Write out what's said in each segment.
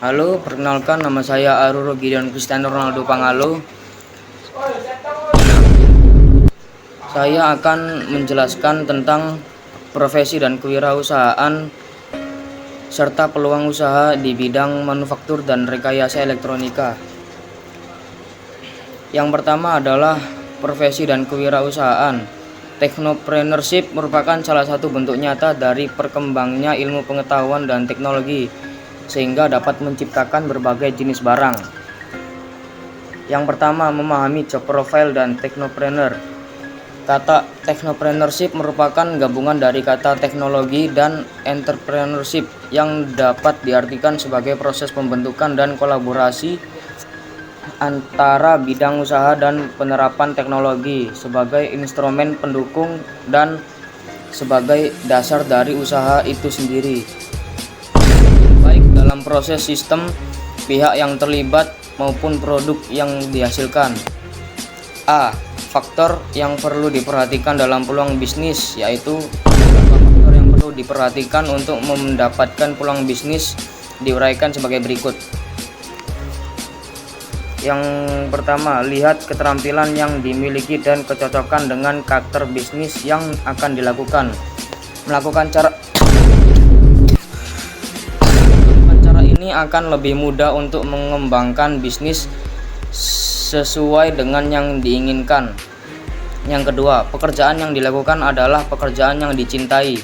Halo, perkenalkan nama saya Aruro Gideon Cristiano Ronaldo Pangalo. Saya akan menjelaskan tentang profesi dan kewirausahaan serta peluang usaha di bidang manufaktur dan rekayasa elektronika. Yang pertama adalah profesi dan kewirausahaan. Technopreneurship merupakan salah satu bentuk nyata dari perkembangnya ilmu pengetahuan dan teknologi, sehingga dapat menciptakan berbagai jenis barang. Yang pertama, memahami job profile dan technopreneur. Kata technopreneurship merupakan gabungan dari kata teknologi dan entrepreneurship yang dapat diartikan sebagai proses pembentukan dan kolaborasi antara bidang usaha dan penerapan teknologi sebagai instrumen pendukung dan sebagai dasar dari usaha itu sendiri, baik dalam proses sistem, pihak yang terlibat maupun produk yang dihasilkan. A. Faktor yang perlu diperhatikan dalam peluang bisnis, yaitu beberapa faktor yang perlu diperhatikan untuk mendapatkan peluang bisnis diuraikan sebagai berikut. Yang pertama, lihat keterampilan yang dimiliki dan kecocokan dengan karakter bisnis yang akan dilakukan. Melakukan cara ini akan lebih mudah untuk mengembangkan bisnis sesuai dengan yang diinginkan. Yang kedua, pekerjaan yang dilakukan adalah pekerjaan yang dicintai.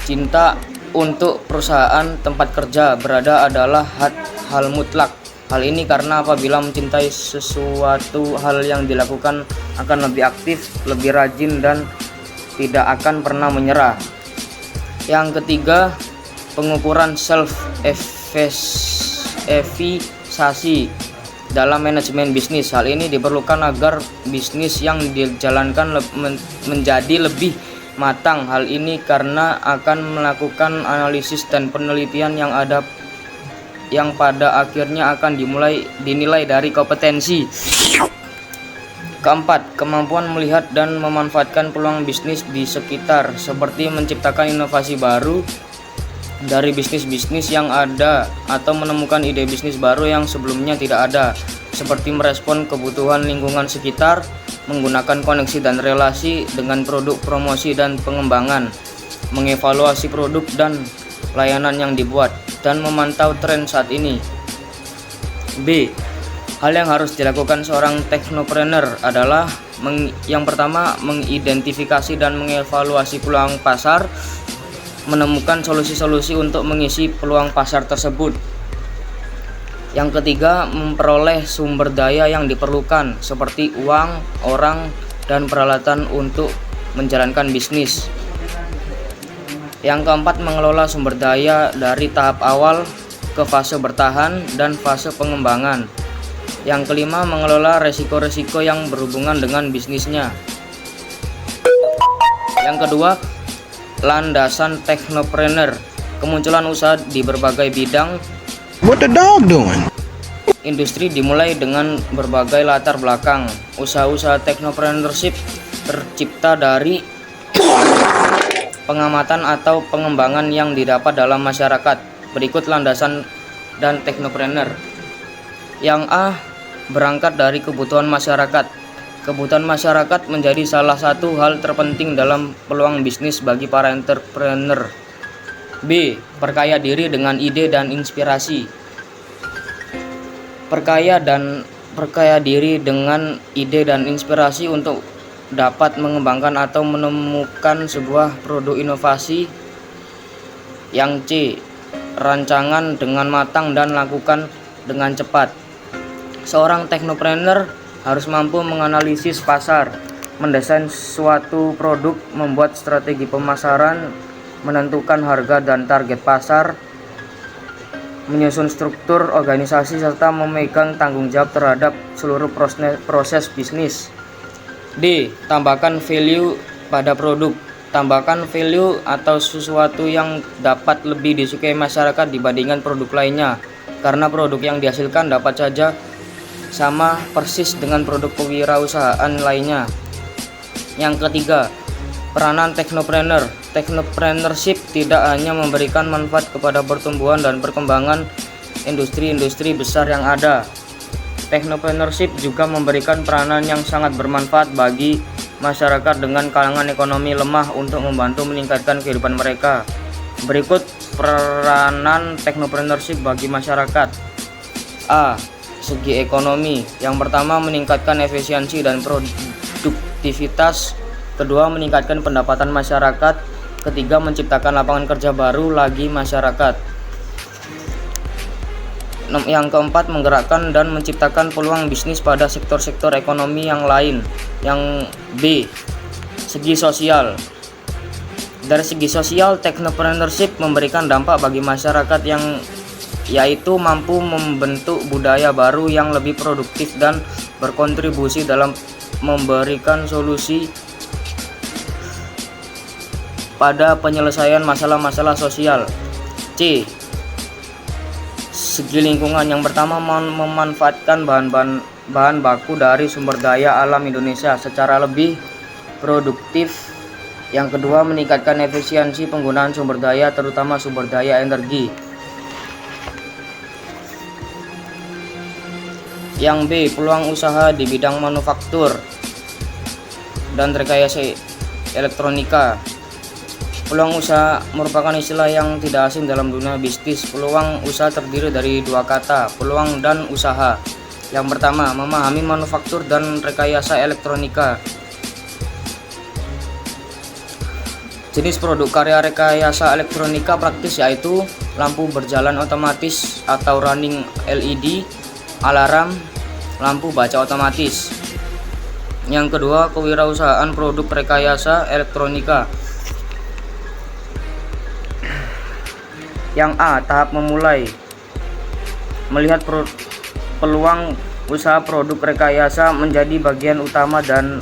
Cinta untuk perusahaan tempat kerja berada adalah hal mutlak. Hal ini karena apabila mencintai sesuatu, hal yang dilakukan akan lebih aktif, lebih rajin, dan tidak akan pernah menyerah. Yang ketiga, pengukuran self-efficacy dalam manajemen bisnis. Hal ini diperlukan agar bisnis yang dijalankan menjadi lebih matang. Hal ini karena akan melakukan analisis dan penelitian yang pada akhirnya akan dinilai dari kompetensi. Keempat, kemampuan melihat dan memanfaatkan peluang bisnis di sekitar, seperti menciptakan inovasi baru dari bisnis-bisnis yang ada atau menemukan ide bisnis baru yang sebelumnya tidak ada, seperti merespon kebutuhan lingkungan sekitar, menggunakan koneksi dan relasi dengan produk, promosi dan pengembangan, mengevaluasi produk dan layanan yang dibuat, dan memantau tren saat ini. B. Hal yang harus dilakukan seorang technopreneur adalah yang pertama, mengidentifikasi dan mengevaluasi peluang pasar, menemukan solusi-solusi untuk mengisi peluang pasar tersebut. Yang ketiga, memperoleh sumber daya yang diperlukan seperti uang, orang, dan peralatan untuk menjalankan bisnis. Yang keempat, mengelola sumber daya dari tahap awal ke fase bertahan dan fase pengembangan. Yang kelima, mengelola resiko-resiko yang berhubungan dengan bisnisnya. Yang kedua, landasan technopreneur, kemunculan usaha di berbagai bidang. What the dog doing? Industri dimulai dengan berbagai latar belakang. Usaha-usaha technopreneurship tercipta dari pengamatan atau pengembangan yang didapat dalam masyarakat. Berikut landasan dan technopreneur. Yang A, berangkat dari kebutuhan masyarakat. Kebutuhan masyarakat menjadi salah satu hal terpenting dalam peluang bisnis bagi para entrepreneur. B. Perkaya diri dengan ide dan inspirasi. Perkaya diri dengan ide dan inspirasi untuk dapat mengembangkan atau menemukan sebuah produk inovasi. Yang C. Rancangan dengan matang dan lakukan dengan cepat. Seorang technopreneur harus mampu menganalisis pasar, mendesain suatu produk, membuat strategi pemasaran, menentukan harga dan target pasar, menyusun struktur organisasi, serta memegang tanggung jawab terhadap seluruh proses bisnis. D. Tambahkan value pada produk. Tambahkan value atau sesuatu yang dapat lebih disukai masyarakat dibandingkan produk lainnya, karena produk yang dihasilkan dapat saja sama persis dengan produk kewirausahaan lainnya. Yang ketiga, peranan technopreneur. Technopreneurship tidak hanya memberikan manfaat kepada pertumbuhan dan perkembangan industri-industri besar yang ada. Technopreneurship juga memberikan peranan yang sangat bermanfaat bagi masyarakat dengan kalangan ekonomi lemah untuk membantu meningkatkan kehidupan mereka. Berikut peranan technopreneurship bagi masyarakat. A. Segi ekonomi. Yang pertama, meningkatkan efisiensi dan produktivitas. Kedua, meningkatkan pendapatan masyarakat. Ketiga, menciptakan lapangan kerja baru bagi masyarakat. Yang keempat, menggerakkan dan menciptakan peluang bisnis pada sektor-sektor ekonomi yang lain. Yang B. Segi sosial. Dari segi sosial, technopreneurship memberikan dampak bagi masyarakat yang yaitu mampu membentuk budaya baru yang lebih produktif dan berkontribusi dalam memberikan solusi pada penyelesaian masalah-masalah sosial. C. Segi lingkungan. Yang pertama, memanfaatkan bahan baku dari sumber daya alam Indonesia secara lebih produktif. Yang kedua, meningkatkan efisiensi penggunaan sumber daya, terutama sumber daya energi. Yang B. Peluang usaha di bidang manufaktur dan rekayasa elektronika. Peluang usaha merupakan istilah yang tidak asing dalam dunia bisnis. Peluang usaha terdiri dari dua kata, peluang dan usaha. Yang pertama, memahami manufaktur dan rekayasa elektronika. Jenis produk karya rekayasa elektronika praktis yaitu lampu berjalan otomatis atau running LED, alarm, lampu baca otomatis. Yang kedua, kewirausahaan produk rekayasa elektronika. Yang A. Tahap memulai. Melihat peluang usaha produk rekayasa menjadi bagian utama dan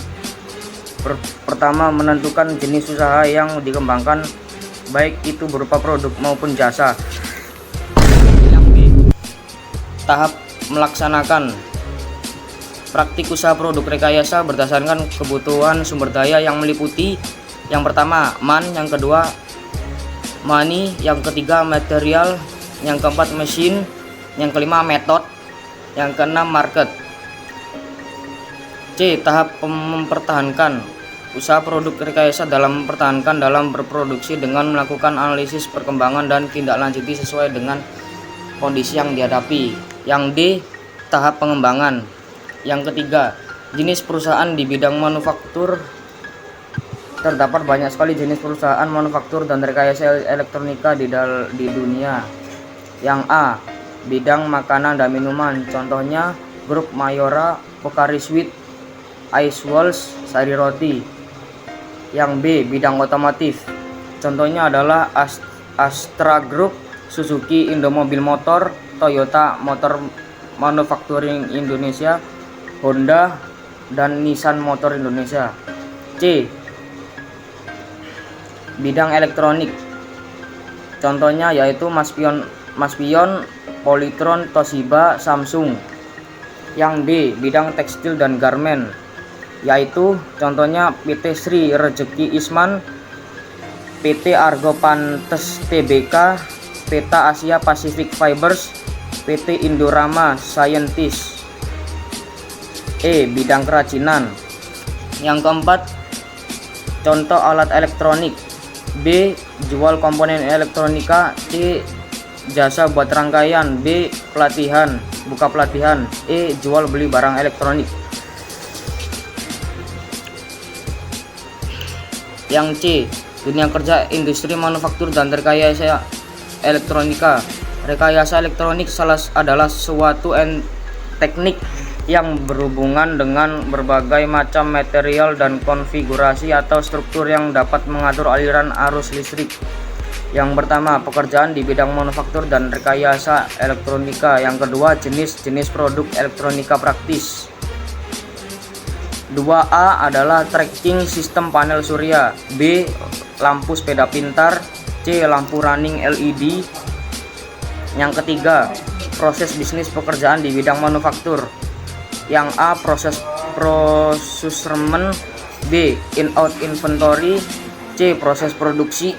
pertama, menentukan jenis usaha yang dikembangkan, baik itu berupa produk maupun jasa. Yang B. Tahap melaksanakan. Praktik usaha produk rekayasa berdasarkan kebutuhan sumber daya yang meliputi yang pertama, man, yang kedua, money, yang ketiga, material, yang keempat, mesin, yang kelima, method, yang keenam, market. C. Tahap mempertahankan. Usaha produk rekayasa dalam mempertahankan dalam berproduksi dengan melakukan analisis perkembangan dan tindak lanjuti sesuai dengan kondisi yang dihadapi. Yang D. Tahap pengembangan. Yang ketiga, jenis perusahaan di bidang manufaktur. Terdapat banyak sekali jenis perusahaan manufaktur dan rekayasa elektronika di dunia. Yang A. Bidang makanan dan minuman. Contohnya Grup Mayora, Pocari Sweat, Ice Walls, Sari Roti. Yang B. Bidang otomotif. Contohnya adalah Astra Group, Suzuki Indomobil Motor, Toyota Motor Manufacturing Indonesia, Honda, dan Nissan Motor Indonesia. C. Bidang elektronik. Contohnya yaitu Maspion, Polytron, Toshiba, Samsung. Yang D. Bidang tekstil dan garmen, yaitu contohnya PT Sri Rejeki Isman, PT Argo Pantes Tbk, PT Asia Pacific Fibers, PT Indorama Scientist. E. Bidang kerajinan. Yang keempat, contoh alat elektronik. B. Jual komponen elektronika. C. Jasa buat rangkaian. B. Pelatihan, buka pelatihan. E. Jual beli barang elektronik. Yang C. Dunia kerja, industri manufaktur dan rekayasa elektronika. Rekayasa elektronik adalah suatu teknik yang berhubungan dengan berbagai macam material dan konfigurasi atau struktur yang dapat mengatur aliran arus listrik. Yang pertama, pekerjaan di bidang manufaktur dan rekayasa elektronika. Yang kedua, jenis-jenis produk elektronika praktis. 2A adalah tracking sistem panel surya. B. Lampu sepeda pintar. C. Lampu running LED. Yang ketiga, proses bisnis pekerjaan di bidang manufaktur. Yang A. Procurement. B. In-out inventory. C. Proses produksi.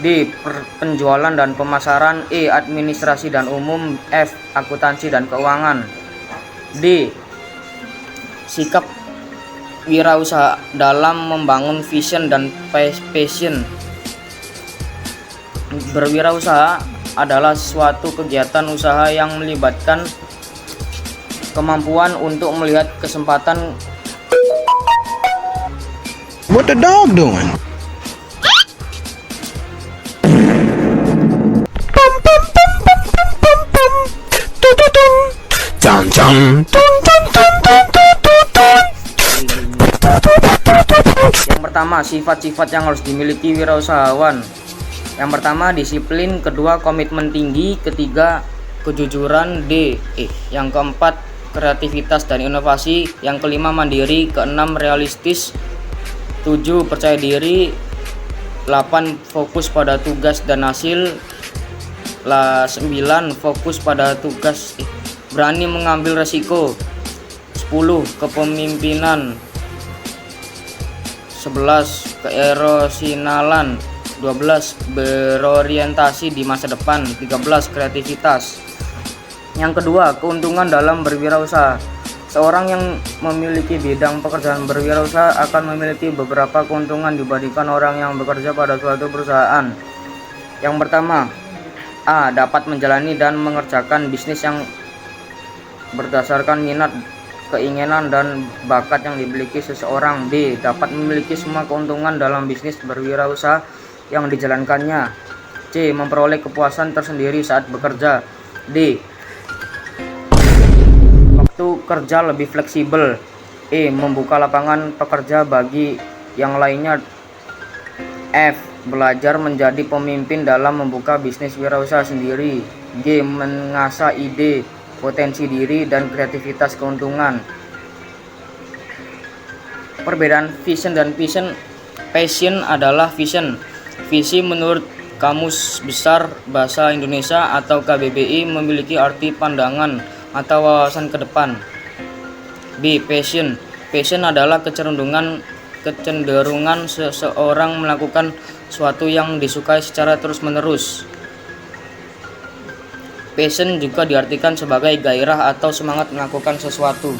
D. Penjualan dan pemasaran. E. Administrasi dan umum. F. Akuntansi dan keuangan. D. Sikap wirausaha dalam membangun vision dan passion. Berwirausaha adalah suatu kegiatan usaha yang melibatkan kemampuan untuk melihat kesempatan. What the dog doing? Yang pertama, sifat-sifat yang harus dimiliki wirausahawan. Yang pertama, disiplin. Kedua, komitmen tinggi. Ketiga, kejujuran. D. Yang keempat, kreativitas dan inovasi. Yang kelima, mandiri. Keenam, realistis. 7, percaya diri. 8, fokus pada tugas dan hasil. 9, fokus pada tugas, berani mengambil resiko. 10, kepemimpinan. 11, keerosinalan. 12, berorientasi di masa depan. 13, kreativitas. Yang kedua, keuntungan dalam berwirausaha. Seorang yang memiliki bidang pekerjaan berwirausaha akan memiliki beberapa keuntungan dibandingkan orang yang bekerja pada suatu perusahaan. Yang pertama, A. Dapat menjalani dan mengerjakan bisnis yang berdasarkan minat, keinginan, dan bakat yang dimiliki seseorang. B. Dapat memiliki semua keuntungan dalam bisnis berwirausaha yang dijalankannya. C. Memperoleh kepuasan tersendiri saat bekerja. D. Waktu kerja lebih fleksibel. E. Membuka lapangan pekerja bagi yang lainnya. F. Belajar menjadi pemimpin dalam membuka bisnis wirausaha sendiri. G. Mengasah ide, potensi diri, dan kreativitas keuntungan. Perbedaan vision dan passion. Passion adalah vision. Visi menurut Kamus Besar Bahasa Indonesia atau KBBI memiliki arti pandangan atau wawasan ke depan. B. Passion. Passion adalah kecenderungan seseorang melakukan suatu yang disukai secara terus-menerus. Passion juga diartikan sebagai gairah atau semangat melakukan sesuatu.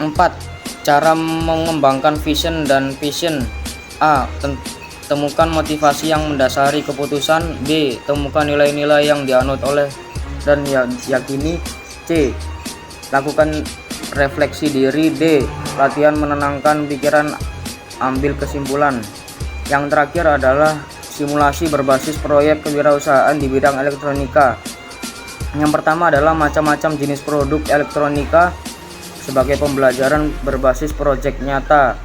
4. Cara mengembangkan vision dan passion. A. Temukan motivasi yang mendasari keputusan. B. Temukan nilai-nilai yang dianut oleh dan yakini. C. Lakukan refleksi diri. D. Latihan menenangkan pikiran, ambil kesimpulan. Yang terakhir adalah simulasi berbasis proyek kewirausahaan di bidang elektronika. Yang pertama adalah macam-macam jenis produk elektronika sebagai pembelajaran berbasis proyek nyata.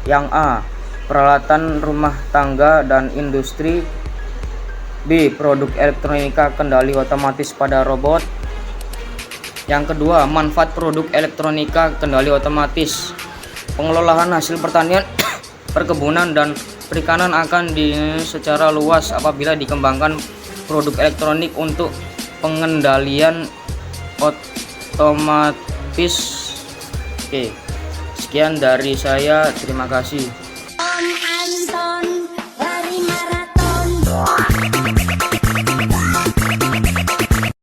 Yang A. Peralatan rumah tangga dan industri. B. Produk elektronika kendali otomatis pada robot. Yang kedua, manfaat produk elektronika kendali otomatis. Pengelolaan hasil pertanian, perkebunan, dan perikanan akan secara luas apabila dikembangkan produk elektronik untuk pengendalian otomatis. Oke, sekian dari saya. Terima kasih.